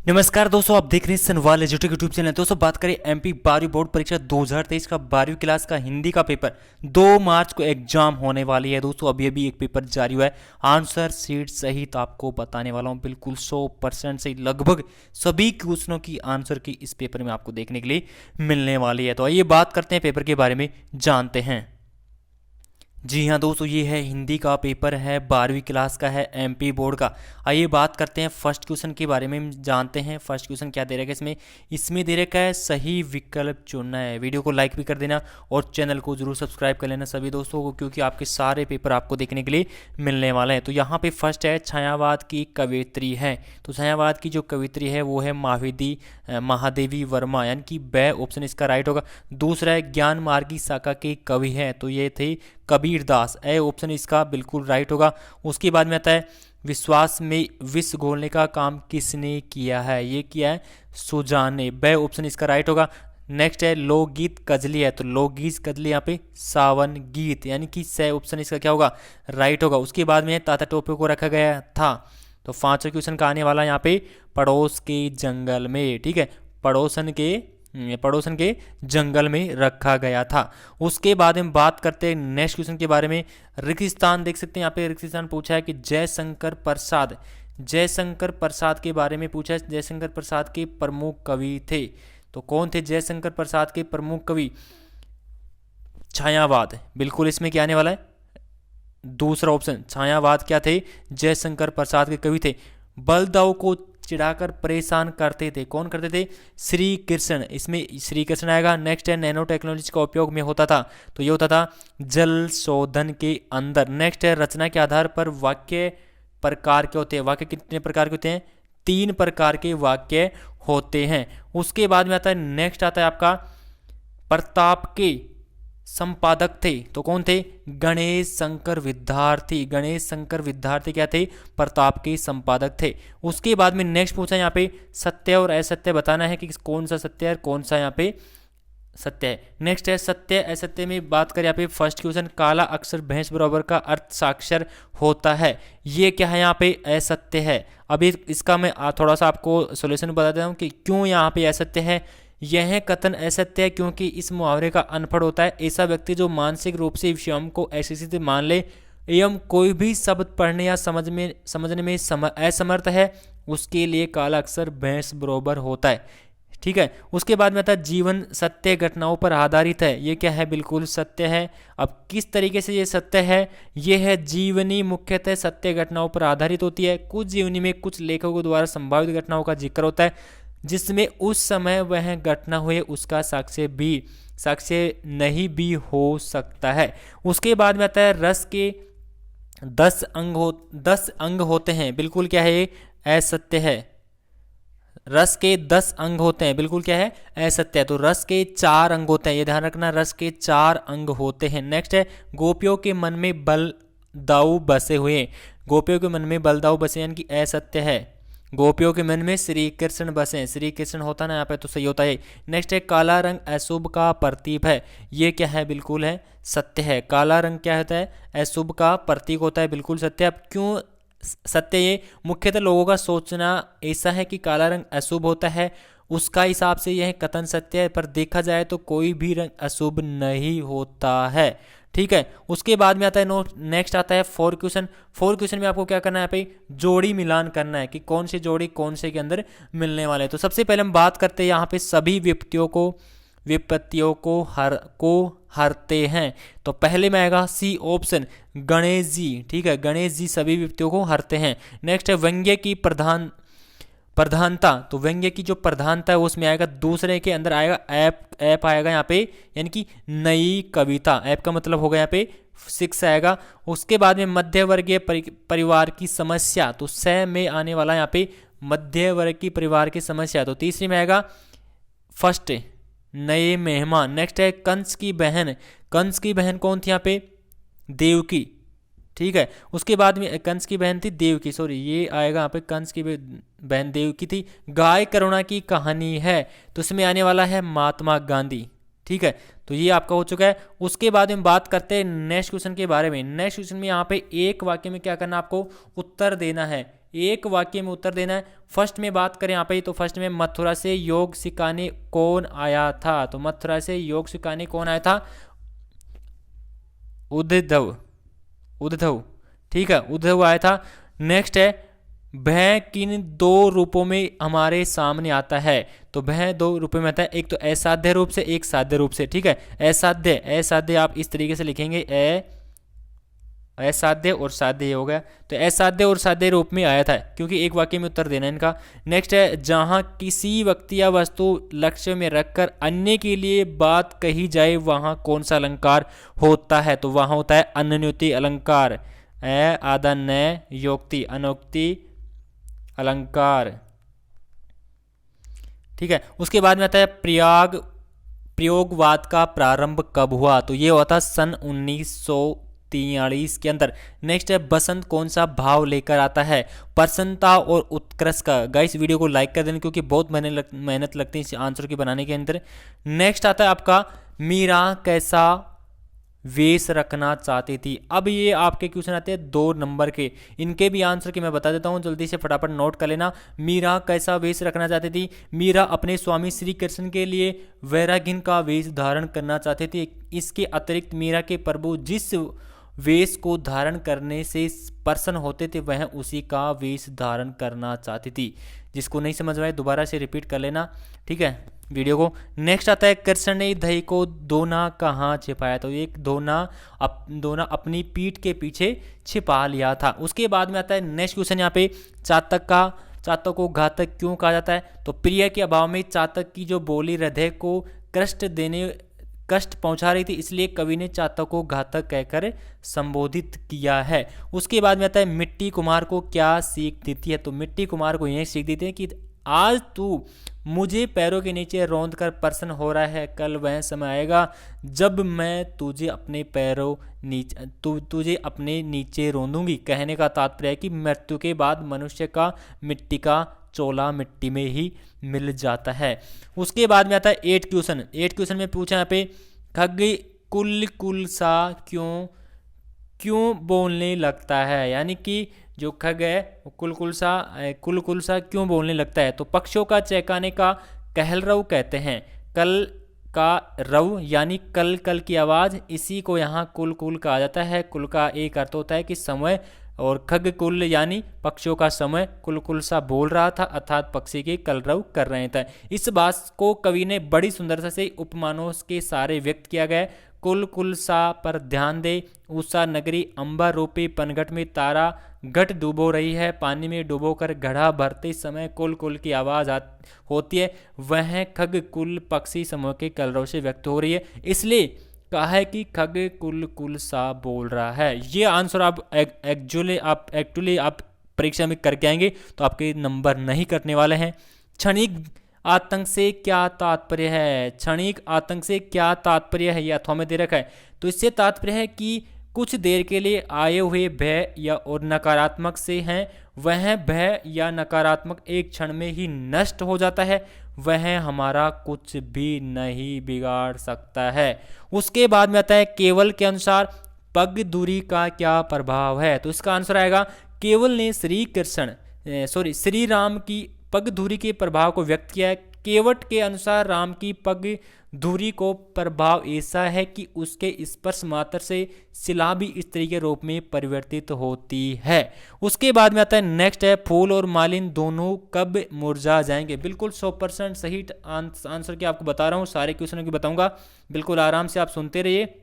नमस्कार दोस्तों, आप देख रहे हैं सनवाल एजुटेक यूट्यूब चैनल। दोस्तों बात करें एमपी 12वीं बोर्ड परीक्षा 2023 का 12वीं क्लास का हिंदी का पेपर 2 मार्च को एग्जाम होने वाली है। दोस्तों अभी अभी एक पेपर जारी हुआ है, आंसर सीट सहित आपको बताने वाला हूं, बिल्कुल 100% से लगभग सभी क्वेश्चनों की आंसर की इस पेपर में आपको देखने के लिए मिलने वाली है। तो आइए बात करते हैं पेपर के बारे में, जानते हैं। जी हाँ दोस्तों, ये है हिंदी का पेपर है, 12वीं क्लास का है, एमपी बोर्ड का। आइए बात करते हैं फर्स्ट क्वेश्चन के बारे में, जानते हैं फर्स्ट क्वेश्चन क्या दे रखा है इसमें दे रखा है सही विकल्प चुनना है। वीडियो को लाइक भी कर देना और चैनल को जरूर सब्सक्राइब कर लेना सभी दोस्तों को, क्योंकि आपके सारे पेपर आपको देखने के लिए मिलने वाले हैं। तो यहाँ पे फर्स्ट है छायावाद की कवियत्री है, तो छायावाद की जो कवियत्री है वो है महादेवी वर्मा, यानी कि ब ऑप्शन इसका राइट होगा। दूसरा है ज्ञान मार्गी शाखा के कवि है, तो ये थे कबीर दास, ए ऑप्शन इसका बिल्कुल राइट होगा। उसके बाद में आता है विश्वास में विष घोलने का काम किसने किया है, ये किया है सुजान ने, ब ऑप्शन इसका राइट होगा। नेक्स्ट है लोकगीत कजली है, तो लोकगीत कजली यहाँ पे सावन गीत, यानी कि स ऑप्शन इसका क्या होगा, राइट होगा। उसके बाद में ताता टोपे को रखा गया था, तो पांचवा क्वेश्चन का आने वाला यहाँ पे पड़ोस के जंगल में, ठीक है, पड़ोसन के जंगल में रखा गया था। उसके बाद हम बात करते हैं नेक्स्ट क्वेश्चन के बारे में। रेगिस्तान देख सकते हैं यहाँ पे, रेगिस्तान पूछा है कि जयशंकर प्रसाद के बारे में पूछा है। जयशंकर प्रसाद के प्रमुख कवि थे, तो कौन थे जयशंकर प्रसाद के प्रमुख कवि? छायावाद, बिल्कुल इसमें क्या आने वाला है, दूसरा ऑप्शन। छायावाद क्या थे, जयशंकर प्रसाद के कवि थे। बलदाऊ को चिढ़ाकर परेशान करते थे, कौन करते थे? श्री कृष्ण, इसमें श्री कृष्ण आएगा। नेक्स्ट है नैनो टेक्नोलॉजी का उपयोग में होता था, तो ये होता था जल शोधन के अंदर। नेक्स्ट है रचना के आधार पर वाक्य प्रकार के होते हैं, वाक्य कितने प्रकार के होते हैं? 3 प्रकार के वाक्य होते हैं। उसके बाद में आता है नेक्स्ट आता है आपका प्रताप के संपादक थे, तो कौन थे? गणेश शंकर विद्यार्थी क्या थे? प्रताप के संपादक थे। उसके बाद में नेक्स्ट पूछा यहाँ पे सत्य और असत्य बताना है कि कौन सा सत्य है और कौन सा यहाँ पे सत्य है। नेक्स्ट है सत्य असत्य में बात करें यहाँ पे फर्स्ट क्वेश्चन, काला अक्षर भैंस बराबर का अर्थ साक्षर होता है, ये क्या है? यहाँ पे असत्य है। अभी इसका मैं थोड़ा सा आपको सोल्यूशन बता देता हूँ कि क्यों यहाँ पे असत्य है। यह कथन असत्य है क्योंकि इस मुहावरे का अनपढ़ होता है ऐसा व्यक्ति जो मानसिक रूप से विषयों को ऐसी स्थिति मान ले एवं कोई भी शब्द पढ़ने या समझने में असमर्थ है, उसके लिए काला अक्षर भैंस बराबर होता है, ठीक है। उसके बाद में आता है जीवन सत्य घटनाओं पर आधारित है, ये क्या है? बिल्कुल सत्य है। अब किस तरीके से ये सत्य है? ये है जीवनी मुख्यतः सत्य घटनाओं पर आधारित होती है। कुछ जीवनी में कुछ लेखकों द्वारा संभावित घटनाओं का जिक्र होता है जिसमें उस समय वह घटना हुए उसका साक्ष्य नहीं भी हो सकता है। उसके बाद में आता है रस के 10 अंग होते हैं, बिल्कुल क्या है? असत्य है। रस के 10 अंग होते हैं, बिल्कुल क्या है? असत्य है। तो रस के 4 अंग होते हैं, ये ध्यान रखना, रस के 4 अंग होते हैं। नेक्स्ट है गोपियों के मन में बलदाऊ बसे हुए, गोपियों के मन में बलदाऊ बसे यानी कि असत्य है। गोपियों के मन में श्री कृष्ण बसे, श्री कृष्ण होता ना यहाँ पे, तो सही होता है। नेक्स्ट है काला रंग अशुभ का प्रतीक है, ये क्या है? बिल्कुल है सत्य है। काला रंग क्या होता है? अशुभ का प्रतीक होता है, बिल्कुल सत्य। अब क्यों सत्य? ये मुख्यतः लोगों का सोचना ऐसा है कि काला रंग अशुभ होता है, उसका हिसाब से यह कथन सत्य है, पर देखा जाए तो कोई भी रंग अशुभ नहीं होता है, ठीक है। उसके बाद में आता है नेक्स्ट आता है 4 क्वेश्चन में आपको क्या करना है? यहाँ पे जोड़ी मिलान करना है कि कौन सी जोड़ी कौन से के अंदर मिलने वाले हैं। तो सबसे पहले हम बात करते हैं यहाँ पे सभी विपत्तियों को हरते हैं, तो पहले में आएगा सी ऑप्शन गणेश जी, ठीक है, गणेश जी सभी विपत्तियों को हरते हैं। नेक्स्ट है व्यंग्य की प्रधानता, तो व्यंग्य की जो प्रधानता है उसमें आएगा, दूसरे के अंदर आएगा ऐप आएगा यहाँ पे, यानी कि नई कविता, ऐप का मतलब होगा यहाँ पे 6 आएगा। उसके बाद में मध्य वर्गीय परिवार की समस्या, तो स में आने वाला यहाँ पे मध्य वर्ग की परिवार की समस्या, तो तीसरी में आएगा फर्स्ट नए मेहमान। नेक्स्ट है कंस की बहन कौन थी यहाँ पे? देवकी, ठीक है। उसके बाद में कंस की बहन थी देवकी, सॉरी ये आएगा यहाँ पे कंस की बहन देवकी थी। गाय करुणा की कहानी है, तो इसमें आने वाला है महात्मा गांधी, ठीक है। तो ये आपका हो चुका है। उसके बाद हम बात करते हैं नेक्स्ट क्वेश्चन के बारे में। नेक्स्ट क्वेश्चन में यहाँ पे एक वाक्य में क्या करना, आपको उत्तर देना है। एक वाक्य में उत्तर देना है। फर्स्ट में बात करें यहाँ पे तो फर्स्ट में मथुरा से योग सिखाने कौन आया था, तो मथुरा से योग सिखाने कौन आया था, उद्धव, उद्धव, ठीक है, उद्धव आया था। नेक्स्ट है वह किन दो रूपों में हमारे सामने आता है, तो वह दो रूपों में आता है, एक तो असाध्य रूप से, एक साध्य रूप से, ठीक है। असाध्य, असाध्य आप इस तरीके से लिखेंगे, असाध्य और साध्य हो गया, तो असाध्य और साध्य रूप में आया था, क्योंकि एक वाक्य में उत्तर देना है इनका। नेक्स्ट है जहां किसी व्यक्ति या वस्तु लक्ष्य में रखकर अन्य के लिए बात कही जाए वहां कौन सा अलंकार होता है, तो वहां होता है अन्योक्ति अलंकार, आदा न योक्ति, अनोक्ति अलंकार, ठीक है। उसके बाद में आता है प्रयोगवाद का प्रारंभ कब हुआ, तो ये हुआ था सन 1943 के अंदर। नेक्स्ट है बसंत कौन सा भाव लेकर आता है, प्रसन्नता और उत्कर्ष का। गाइस वीडियो को लाइक कर देना क्योंकि बहुत मेहनत लगती है इस आंसर के बनाने के अंदर। नेक्स्ट आता है आपका मीरा कैसा वेश रखना चाहती थी। अब ये आपके क्वेश्चन आते हैं 2 नंबर के, इनके भी आंसर के मैं बता देता हूँ, जल्दी से फटाफट नोट कर लेना। मीरा कैसा वेश रखना चाहती थी, मीरा अपने स्वामी श्री कृष्ण के लिए वैरागिन का वेश धारण करना चाहती थी। इसके अतिरिक्त मीरा के प्रभु जिस वेश को धारण करने से प्रसन्न होते थे वह उसी का वेश धारण करना चाहती थी। जिसको नहीं समझ में आए दोबारा से रिपीट कर लेना, ठीक है, वीडियो को। नेक्स्ट आता है कृष्ण ने दही को दोना कहाँ छिपाया, तो एक दोना अपनी पीठ के पीछे छिपा लिया था। उसके बाद में आता है नेक्स्ट क्वेश्चन यहाँ पे चातक को घातक क्यों कहा जाता है, तो प्रिय के अभाव में चातक की जो बोली हृदय को कष्ट पहुंचा रही थी, इसलिए कवि ने चातक को घातक कहकर संबोधित किया है। उसके बाद में आता है मिट्टी कुमार को क्या सीख देती है, तो मिट्टी कुमार को यह सीख देती है कि आज तू मुझे पैरों के नीचे रौंद कर प्रसन्न हो रहा है, कल वह समय आएगा जब मैं तुझे अपने नीचे रौंदूंगी। कहने का तात्पर्य है कि मृत्यु के बाद मनुष्य का मिट्टी का चोला मिट्टी में ही मिल जाता है। उसके बाद में आता है 8 क्वेश्चन में पूछा यहाँ पे खग कुल सा क्यों बोलने लगता है, यानी कि जो खग है कुल सा क्यों बोलने लगता है, तो पक्षियों का चहकाने का कहलरव कहते हैं। कल का रव यानी कल की आवाज़, इसी को यहाँ कुल कहा जाता है। कुल का एक अर्थ होता है कि समय, और खग कुल यानी पक्षियों का समय कुल सा बोल रहा था, अर्थात पक्षी के कलरव कर रहे थे। इस बात को कवि ने बड़ी सुंदरता से उपमानों के सारे व्यक्त किया गया। कुल सा पर ध्यान दे, उषा नगरी अंबर रूपी पनघट में तारा घट डूबो रही है, पानी में डूबो कर घड़ा भरते समय कुल की आवाज होती है, वह खग कुल पक्षी समूह के कलरव से व्यक्त हो रही है, इसलिए कहा है कि खग कुल सा बोल रहा है। ये आंसर आप एक्चुअली आप परीक्षा में करके आएंगे तो आपके नंबर नहीं कटने वाले हैं। क्षणिक आतंक से क्या तात्पर्य है, क्षणिक आतंक से क्या तात्पर्य है, यह अथवा में दे रखा है, तो इससे तात्पर्य है कि कुछ देर के लिए आए हुए भय या और नकारात्मक से हैं, वह भय या नकारात्मक एक क्षण में ही नष्ट हो जाता है, वह हमारा कुछ भी नहीं बिगाड़ सकता है। उसके बाद में आता है केवल के अनुसार पग दूरी का क्या प्रभाव है, तो इसका आंसर आएगा केवल ने श्री राम की पग दूरी के प्रभाव को व्यक्त किया है। केवट के अनुसार राम की पग दूरी को प्रभाव ऐसा है कि उसके स्पर्श मात्र से शिला भी स्त्री के रूप में परिवर्तित होती है। उसके बाद में आता है नेक्स्ट है फूल और मालिन दोनों कब मुरझा जाएंगे। बिल्कुल 100% सही आंसर की आपको बता रहा हूँ, सारे क्वेश्चनों की बताऊंगा, बिल्कुल आराम से आप सुनते रहिए।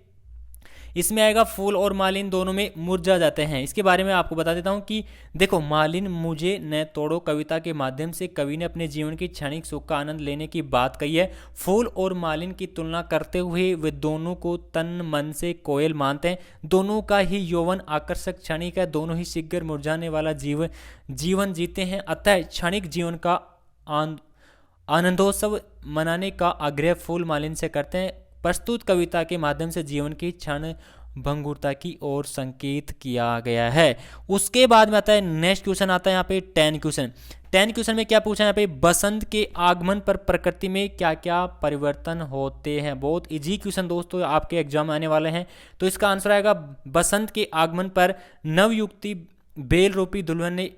इसमें आएगा फूल और मालिन दोनों में मुरझा जाते हैं। इसके बारे में आपको बता देता हूं कि देखो, मालिन मुझे न तोड़ो कविता के माध्यम से कवि ने अपने जीवन की क्षणिक सुख का आनंद लेने की बात कही है। फूल और मालिन की तुलना करते हुए वे दोनों को तन मन से कोयल मानते हैं। दोनों का ही यौवन आकर्षक क्षणिक है, दोनों ही शीघ्र मुरझाने वाला जीवन जीते हैं। अतः क्षणिक जीवन का आनंदोत्सव मनाने का आग्रह फूल मालिन से करते हैं। प्रस्तुत कविता के माध्यम से जीवन की क्षण भंगुरता की ओर संकेत किया गया है। उसके बाद में आता है नेक्स्ट क्वेश्चन, आता है यहाँ पे 10 क्वेश्चन में क्या पूछा है यहाँ पे, बसंत के आगमन पर प्रकृति में क्या क्या परिवर्तन होते हैं। बहुत इजी क्वेश्चन दोस्तों, आपके एग्जाम आने वाले हैं। तो इसका आंसर आएगा बसंत के आगमन पर नवयुक्ति बेल रूपी दुल्हन ने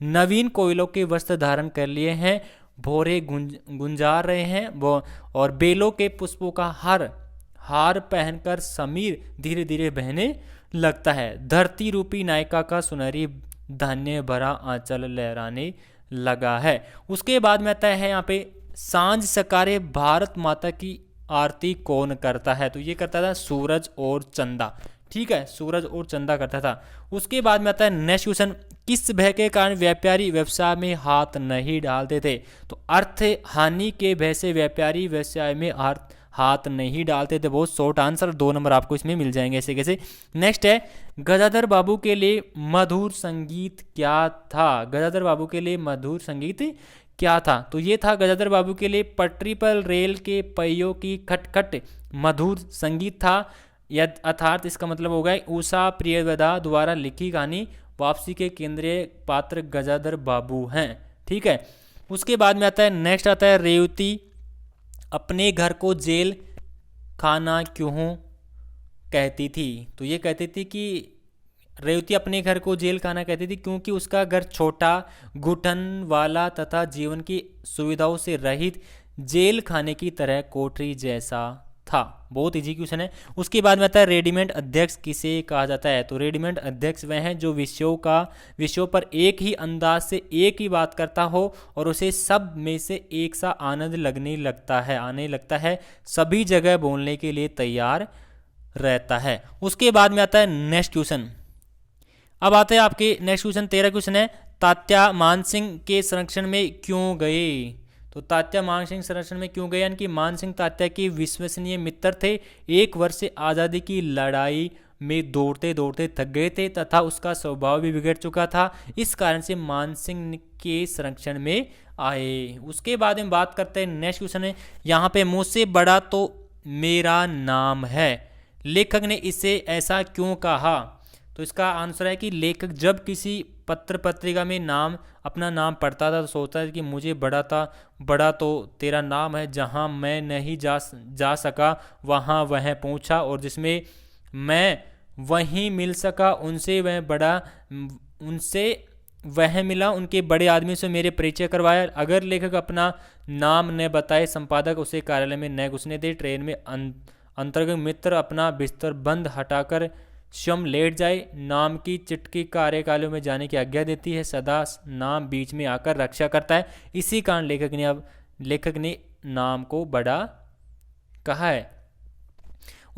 नवीन कोयलों के वस्त्र धारण कर लिए हैं, भौरे गुंजार रहे हैं वो, और बेलों के पुष्पों का हार पहनकर समीर धीरे धीरे बहने लगता है। धरती रूपी नायिका का सुनहरी धान्य भरा आंचल लहराने लगा है। उसके बाद में आता है यहाँ पे सांझ सकारे भारत माता की आरती कौन करता है, तो ये करता था सूरज और चंदा। ठीक है, सूरज और चंदा करता था। उसके बाद में आता है नेक्स्ट क्वेश्चन, किस भय के कारण व्यापारी व्यवसाय में हाथ नहीं डालते थे, तो अर्थ हानि के भय से व्यापारी व्यवसाय में हाथ नहीं डालते थे। बहुत शॉर्ट आंसर, 2 नंबर आपको इसमें मिल जाएंगे ऐसे कैसे। नेक्स्ट है गदाधर बाबू के लिए मधुर संगीत क्या था, गदाधर बाबू के लिए मधुर संगीत क्या था, तो ये था गदाधर बाबू के लिए पटरी पर रेल के पहियों की खटखट मधुर संगीत था। अर्थात इसका मतलब होगा उषा प्रियवदा द्वारा लिखी कहानी वापसी के केंद्रीय पात्र गदाधर बाबू हैं। ठीक है, उसके बाद में आता है नेक्स्ट आता है रेवती अपने घर को जेल खाना क्यों कहती थी, तो ये कहती थी कि रेवती अपने घर को जेल खाना कहती थी क्योंकि उसका घर छोटा, घुटन वाला तथा जीवन की सुविधाओं से रहित जेल खाने की तरह कोठरी जैसा था। बहुत इजी क्वेश्चन है। उसके बाद में आता है रेडीमेड अध्यक्ष किसे कहा जाता है, तो रेडीमेड अध्यक्ष वह हैं जो विषयों पर एक ही अंदाज से एक ही बात करता हो और उसे सब में से एक सा आनंद आने लगता है, सभी जगह बोलने के लिए तैयार रहता है। उसके बाद में आता है नेक्स्ट क्वेश्चन। अब आते हैं आपके नेक्स्ट क्वेश्चन, 13 क्वेश्चन है, तात्या मानसिंह के संरक्षण में क्यों गए, तो तात्या मानसिंह संरक्षण में क्यों गए, यानी कि मानसिंह तात्या के विश्वसनीय मित्र थे। 1 वर्ष से आज़ादी की लड़ाई में दौड़ते दौड़ते थक गए थे तथा उसका स्वभाव भी बिगड़ चुका था, इस कारण से मानसिंह के संरक्षण में आए। उसके बाद में बात करते हैं नेक्स्ट क्वेश्चन है, यहाँ पे मुझसे बड़ा तो मेरा नाम है, लेखक ने इसे ऐसा क्यों कहा, तो इसका आंसर है कि लेखक जब किसी पत्र पत्रिका में अपना नाम पढ़ता था तो सोचता है कि मुझे बड़ा तो तेरा नाम है, जहाँ मैं नहीं जा सका वहाँ वह पहुँचा, और जिसमें मैं वहीं मिल सका उनसे वह मिला, उनके बड़े आदमी से मेरे परिचय करवाया। अगर लेखक अपना नाम न बताए संपादक उसे कार्यालय में न घुसने दे, ट्रेन में अंतर्गत मित्र अपना बिस्तर बंद हटाकर स्वयं लेट जाए, नाम की चिटकी कार्यकालों में जाने की आज्ञा देती है, सदा नाम बीच में आकर रक्षा करता है, इसी कारण लेखक ने नाम को बड़ा कहा है।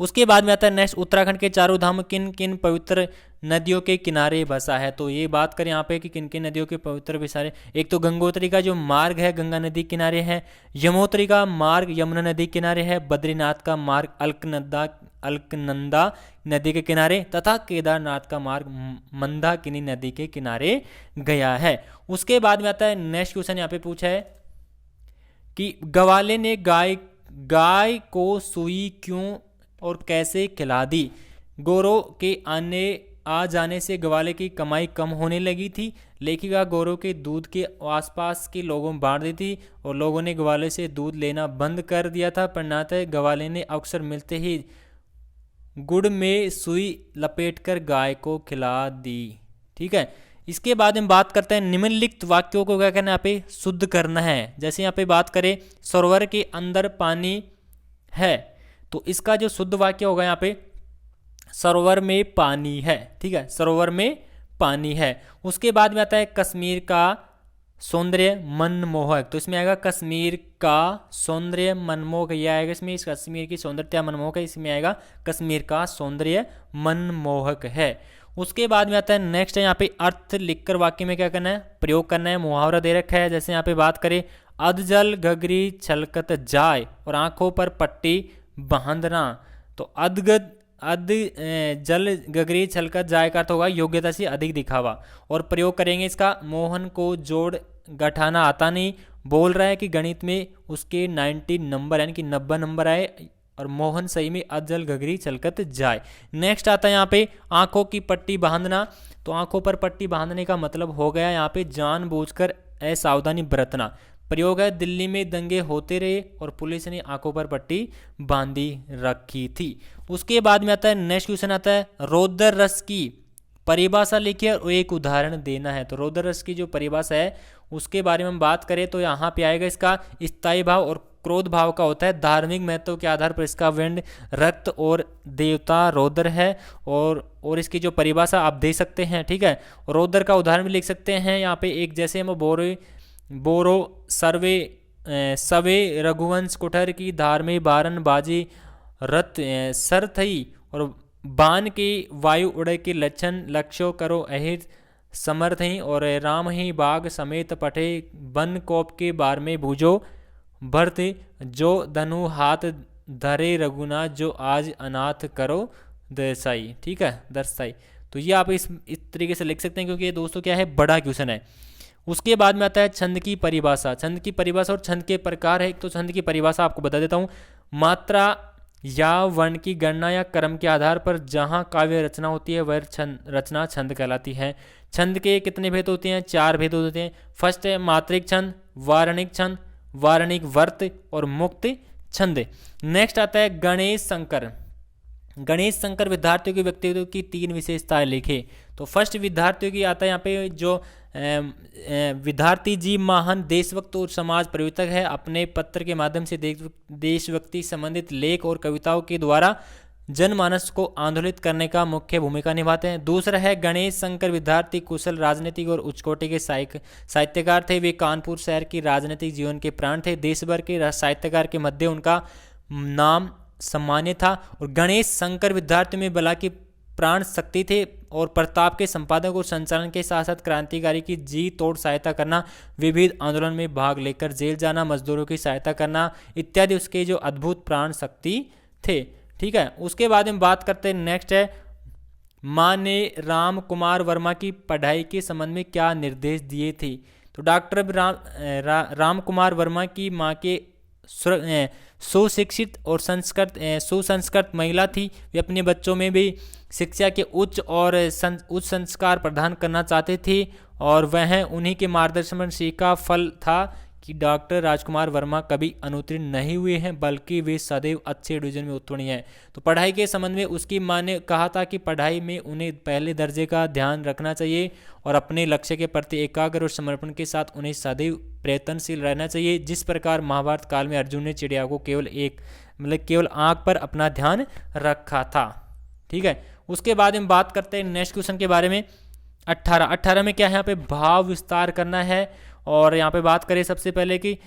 उसके बाद में आता है नेक्स्ट, उत्तराखंड के चारों धाम किन किन पवित्र नदियों के किनारे बसा है, तो ये बात करें यहाँ पे कि किन किन नदियों के पवित्र बसारे, एक तो गंगोत्री का जो मार्ग है गंगा नदी किनारे है, यमुनोत्री का मार्ग यमुना नदी किनारे है, बद्रीनाथ का मार्ग अलकनंदा नदी के किनारे तथा केदारनाथ का मार्ग मंदाकिनी नदी के किनारे गया है। उसके बाद में आता है नेक्स्ट क्वेश्चन, यहाँ पे पूछा है कि गवाले ने गाय को सुई क्यों और कैसे खिला दी, गोरों के आ जाने से गवाले की कमाई कम होने लगी थी, लेखिका गोरों के दूध के आसपास के लोगों में बांट दी थी और लोगों ने गवाले से दूध लेना बंद कर दिया था, परिणामतः गवाले ने अक्सर मिलते ही गुड़ में सुई लपेटकर गाय को खिला दी। ठीक है, इसके बाद हम बात करते हैं निम्नलिखित वाक्यों को क्या करना है, यहाँ पे शुद्ध करना है। जैसे यहाँ पे बात करें सरोवर के अंदर पानी है, तो इसका जो शुद्ध वाक्य होगा यहाँ पे सरोवर में पानी है। ठीक है, सरोवर में पानी है। उसके बाद में आता है कश्मीर का सौंदर्य मनमोहक, तो इसमें आएगा कश्मीर का सौंदर्य मनमोहक, यह आएगा इसमें, इस कश्मीर की सौंदर्यता मनमोहक है, इसमें आएगा कश्मीर का सौंदर्य मनमोहक है। उसके बाद में आता है नेक्स्ट है यहाँ पे अर्थ लिखकर वाक्य में क्या करना है, प्रयोग करना है। मुहावरा दे रखा है, जैसे यहाँ पे बात करें अध जल गगरी छलकत जाए और आंखों पर पट्टी बांधना, तो अध जल गगरी छलकत जाए का अर्थ होगा योग्यता से अधिक दिखावा, और प्रयोग करेंगे इसका, मोहन को जोड़ घटाना आता नहीं, बोल रहा है कि गणित में उसके 90 नंबर यानी कि 90 नंबर आए और मोहन सही में अजल गगरी छलकत जाए। नेक्स्ट आता है यहाँ पे आंखों की पट्टी बांधना, तो आंखों पर पट्टी बांधने का मतलब हो गया यहाँ पे जानबूझकर असावधानी बरतना। प्रयोग है दिल्ली में दंगे होते रहे और पुलिस ने आंखों पर पट्टी बांधी रखी थी। उसके बाद में आता है नेक्स्ट क्वेश्चन आता है रौद्र रस की परिभाषा लिखिए और एक उदाहरण देना है। तो रौद्र रस की जो परिभाषा है उसके बारे में हम बात करें तो यहाँ पे आएगा इसका स्थायी भाव और क्रोध भाव का होता है। धार्मिक महत्व के आधार पर इसका विंड रक्त और देवता रौद्र है। और इसकी जो परिभाषा आप दे सकते हैं, ठीक है। रौद्र का उदाहरण भी लिख सकते हैं यहाँ पे, एक जैसे हम बोरो सवे रघुवंश कुठर की धार में बारन बाजी रथ सरथई और बाण की वायु उड़े के लक्षण लक्ष्यो करो अहिर समर्थ ही और राम ही बाग समेत पठे बन कोप के बार में भूजो भरत जो धनु हाथ धरे रघुनाथ जो आज अनाथ करो दर्शाई, ठीक है, दर्शाई। तो ये आप इस तरीके से लिख सकते हैं क्योंकि ये दोस्तों क्या है, बड़ा क्वेश्चन है। उसके बाद में आता है छंद की परिभाषा। छंद की परिभाषा और छंद के प्रकार है। एक तो छंद की परिभाषा आपको बता देता हूँ, मात्रा या वर्ण की गणना या क्रम के आधार पर जहाँ काव्य रचना होती है वह रचना छंद कहलाती है। छंद के कितने भेद होते हैं, 4 भेद होते हैं। फर्स्ट है मात्रिक छंद, वारणिक छंद, वारणिक वर्त और मुक्त छंद। नेक्स्ट आता है गणेश संकर। गणेश संकर विद्यार्थियों के व्यक्तित्व की 3 विशेषताएं लिखे। तो फर्स्ट विद्यार्थियों की आता है यहाँ पे जो विद्यार्थी जी महान देशभक्त और समाज परिवर्तक है। अपने पत्र के माध्यम से देशभक्ति संबंधित लेख और कविताओं के द्वारा जनमानस को आंदोलित करने का मुख्य भूमिका निभाते हैं। दूसरा है गणेश शंकर विद्यार्थी कुशल राजनीतिक और उच्चकोटि के साहित्यकार थे। वे कानपुर शहर की राजनीतिक जीवन के प्राण थे। देश भर के साहित्यकार के मध्य उनका नाम सम्मान्य था। और गणेश शंकर विद्यार्थी में बला की प्राण शक्ति थे और प्रताप के संपादक और संचालन के साथ साथ क्रांतिकारी की जी तोड़ सहायता करना, विविध आंदोलन में भाग लेकर जेल जाना, मजदूरों की सहायता करना इत्यादि उसके जो अद्भुत प्राण शक्ति थे, ठीक है। उसके बाद हम बात करते हैं, नेक्स्ट है माँ ने राम कुमार वर्मा की पढ़ाई के संबंध में क्या निर्देश दिए थे। तो डॉक्टर राम कुमार वर्मा की माँ के सुशिक्षित और सुसंस्कृत महिला थी। वे अपने बच्चों में भी शिक्षा के उच्च संस्कार प्रदान करना चाहते थे और वह उन्हीं के मार्गदर्शन से का फल था कि डॉक्टर राजकुमार वर्मा कभी अनुत्तीर्ण नहीं हुए हैं बल्कि वे सदैव अच्छे डिवीजन में उत्तीर्ण हैं। तो पढ़ाई के संबंध में उसकी मां ने कहा था कि पढ़ाई में उन्हें पहले दर्जे का ध्यान रखना चाहिए और अपने लक्ष्य के प्रति एकाग्र और समर्पण के साथ उन्हें सदैव प्रयत्नशील रहना चाहिए। जिस प्रकार महाभारत काल में अर्जुन ने चिड़िया को केवल आंख पर अपना ध्यान रखा था, ठीक है। उसके बाद हम बात करते हैं नेक्स्ट क्वेश्चन के बारे में। 18 में क्या है, यहाँ पे भाव विस्तार करना है। और यहाँ पे बात करें सबसे पहले कि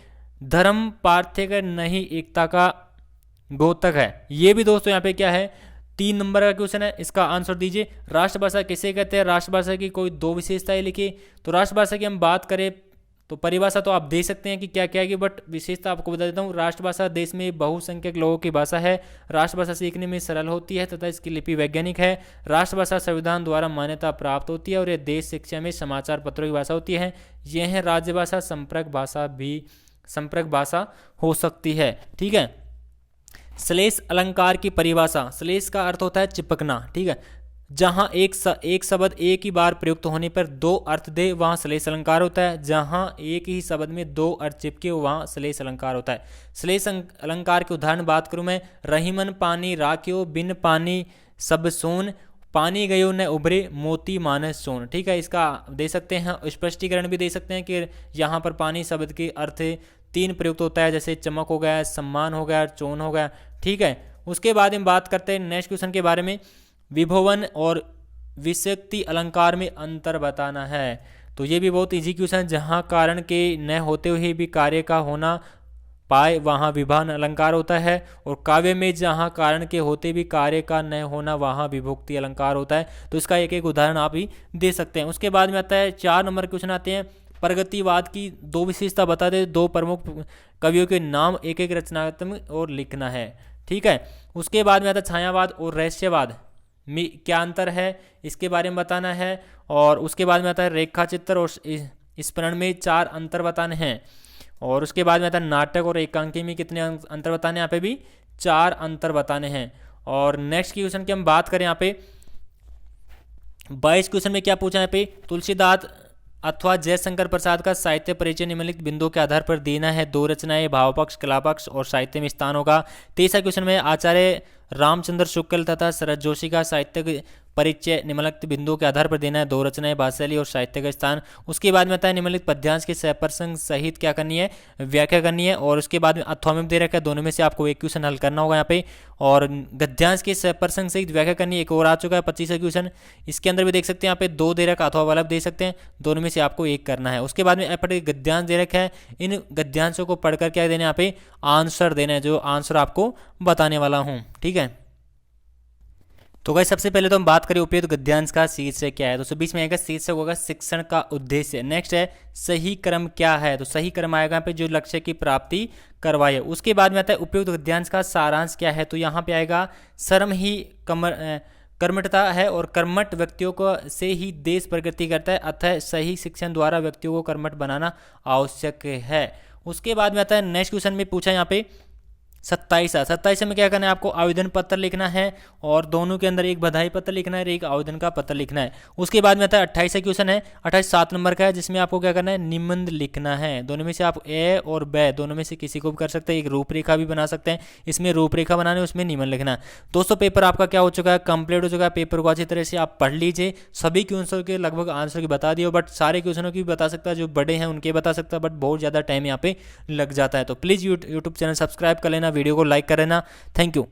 धर्म पार्थक्य का नहीं एकता का द्योतक है। ये भी दोस्तों यहाँ पे क्या है, 3 नंबर का क्वेश्चन है। इसका आंसर दीजिए। राष्ट्रभाषा किसे कहते हैं, राष्ट्रभाषा की कोई 2 विशेषताएं लिखिए। तो राष्ट्रभाषा की हम बात करें तो परिभाषा तो आप दे सकते हैं कि क्या क्या है, बट विशेषता आपको बता देता हूँ। राष्ट्रभाषा देश में बहुसंख्यक लोगों की भाषा है। राष्ट्रभाषा सीखने में सरल होती है तथा इसकी लिपि वैज्ञानिक है। राष्ट्रभाषा संविधान द्वारा मान्यता प्राप्त होती है और यह देश शिक्षा में समाचार पत्रों की भाषा होती है। यह है राज्यभाषा। संपर्क भाषा हो सकती है, ठीक है। श्लेष अलंकार की परिभाषा। श्लेष का अर्थ होता है चिपकना, ठीक है। जहां एक शब्द एक ही बार प्रयुक्त होने पर 2 अर्थ दे वहां श्लेष अलंकार होता है। जहां एक ही शब्द में 2 अर्थ चिपके वहां श्लेष अलंकार होता है। श्लेष अलंकार के उदाहरण बात करूं मैं, रहीमन पानी राख्यो बिन पानी सब सोन, पानी गयो न उभरे मोती मानस सोन, ठीक है। इसका दे सकते हैं स्पष्टीकरण भी दे सकते हैं कि यहाँ पर पानी शब्द के अर्थ 3 प्रयुक्त होता है, जैसे चमक हो गया, सम्मान हो गया, चोन हो गया, ठीक है। उसके बाद हम बात करते हैं नेक्स्ट क्वेश्चन के बारे में। विभोवन और विशक्ति अलंकार में अंतर बताना है। तो ये भी बहुत इजी क्वेश्चन है। जहाँ कारण के न होते हुए भी कार्य का होना पाए वहाँ विभावन अलंकार होता है। और काव्य में जहाँ कारण के होते भी कार्य का न होना वहाँ विभक्ति अलंकार होता है। तो इसका एक एक उदाहरण आप ही दे सकते हैं। उसके बाद में आता है 4 नंबर क्वेश्चन आते हैं। प्रगतिवाद की 2 विशेषता बता दे। 2 प्रमुख कवियों के नाम एक एक रचनात्मक और लिखना है, ठीक है। उसके बाद में आता है छायावाद और रहस्यवाद में क्या अंतर है, इसके बारे में बताना है। और उसके बाद में आता है रेखा चित्र और स्मरण में 4 अंतर बताने हैं। और उसके बाद में आता है नाटक और एकांकी में कितने अंतर बताने, यहाँ पे भी 4 अंतर बताने हैं। और नेक्स्ट क्वेश्चन की हम बात करें, यहाँ पे 22 क्वेश्चन में क्या पूछा है, यहाँ पे तुलसीदास अथवा जयशंकर प्रसाद का साहित्य परिचय निम्नलिखित बिंदुओं के आधार पर देना है। 2 रचनाएं भावपक्ष, कलापक्ष और साहित्य में स्थान होगा। 23 क्वेश्चन में आचार्य रामचंद्र शुक्ल तथा शरद जोशी का साहित्यिक परिचय निम्नलिखित बिंदुओं के आधार पर देना है, 2 रचनाएं, भाषा और साहित्य का स्थान। उसके बाद में आता है निम्नलिखित पद्यांश के सहप्रसंग सहित क्या करनी है, व्याख्या करनी है। और उसके बाद में अथवा में दे रखा है, दोनों में से आपको एक क्वेश्चन हल करना होगा यहाँ पे। और गद्यांश के सहप्रसंग सहित व्याख्या करनी है, एक और आ चुका है 25 क्वेश्चन। इसके अंदर भी देख सकते हैं यहाँ पे 2 दे रखा, अथवा वाला दे सकते हैं, दोनों में से आपको एक करना है। उसके बाद में गद्यांश दे रखा है, इन गद्यांशों को पढ़कर क्या देना है यहाँ पे, आंसर देना है, जो आंसर आपको बताने वाला हूँ, ठीक है। तो गाइस सबसे पहले तो हम बात करें उपयुक्त गद्यांश का शीर्षक क्या है। तो बीच में आएगा शीर्षक होगा शिक्षण का उद्देश्य। नेक्स्ट है सही क्रम क्या है, तो सही क्रम आएगा यहाँ पे जो लक्ष्य की प्राप्ति करवाए। उसके बाद में आता है उपयुक्त गद्यांश का सारांश क्या है, तो यहाँ पे आएगा श्रम ही कर्मठता है और कर्मठ व्यक्तियों को से ही देश प्रगति करता है, अतः सही शिक्षण द्वारा व्यक्तियों को कर्मठ बनाना आवश्यक है। उसके बाद में आता है नेक्स्ट क्वेश्चन में पूछा यहाँ पे 27 में क्या करना है, आपको आवेदन पत्र लिखना है और दोनों के अंदर एक बधाई पत्र लिखना है और एक आवेदन का पत्र लिखना है। उसके बाद में आता है 28 क्वेश्चन है, 28 7 नंबर का है, जिसमें आपको क्या करना है, निबंध लिखना है। दोनों में से आप ए और ब दोनों में से किसी को भी कर सकते हैं, एक रूपरेखा भी बना सकते हैं। इसमें रूपरेखा बनाने, उसमें निबंध लिखना। दोस्तों पेपर आपका क्या हो चुका है, कंप्लीट हो चुका है। पेपर को अच्छी तरह से आप पढ़ लीजिए। सभी क्वेश्चनों के लगभग आंसर की बता दिए, बट सारे क्वेश्चनों की भी बता सकता है, जो बड़े हैं उनके बता सकता है, बट बहुत ज़्यादा टाइम यहाँ पे लग जाता है। तो प्लीज़ यूट्यूब चैनल सब्सक्राइब कर लेना, वीडियो को लाइक कर लेना। Thank you.